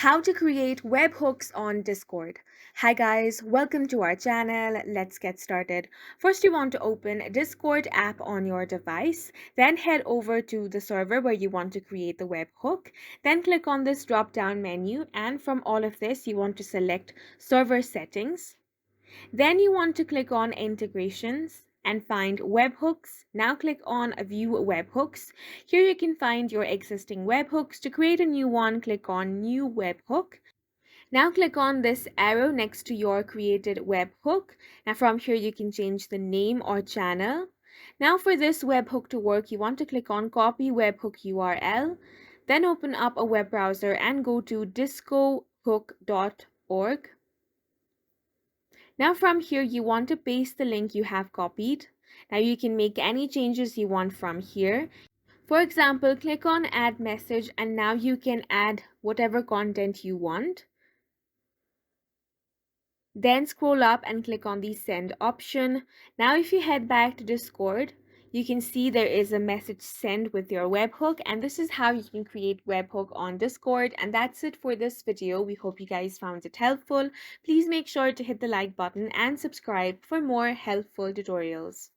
How to create webhooks on Discord. Hi guys, welcome to our channel. Let's get started. First, you want to open Discord app on your device, then head over to the server where you want to create the webhook. Then click on this drop down menu, and from all of this you want to select server settings. Then you want to click on integrations and find webhooks. Now click on view webhooks. Here you can find your existing webhooks. To create a new one, click on new webhook. Now click on this arrow next to your created webhook. Now from here you can change the name or channel. Now for this webhook to work, you want to click on copy webhook URL. Then open up a web browser and go to discohook.org. Now from here, you want to paste the link you have copied. Now you can make any changes you want from here. For example, click on add message and now you can add whatever content you want. Then scroll up and click on the send option. Now if you head back to Discord, you can see there is a message send with your webhook, and this is how you can create webhook on Discord. And that's it for this video. We hope you guys found it helpful. Please make sure to hit the like button and subscribe for more helpful tutorials.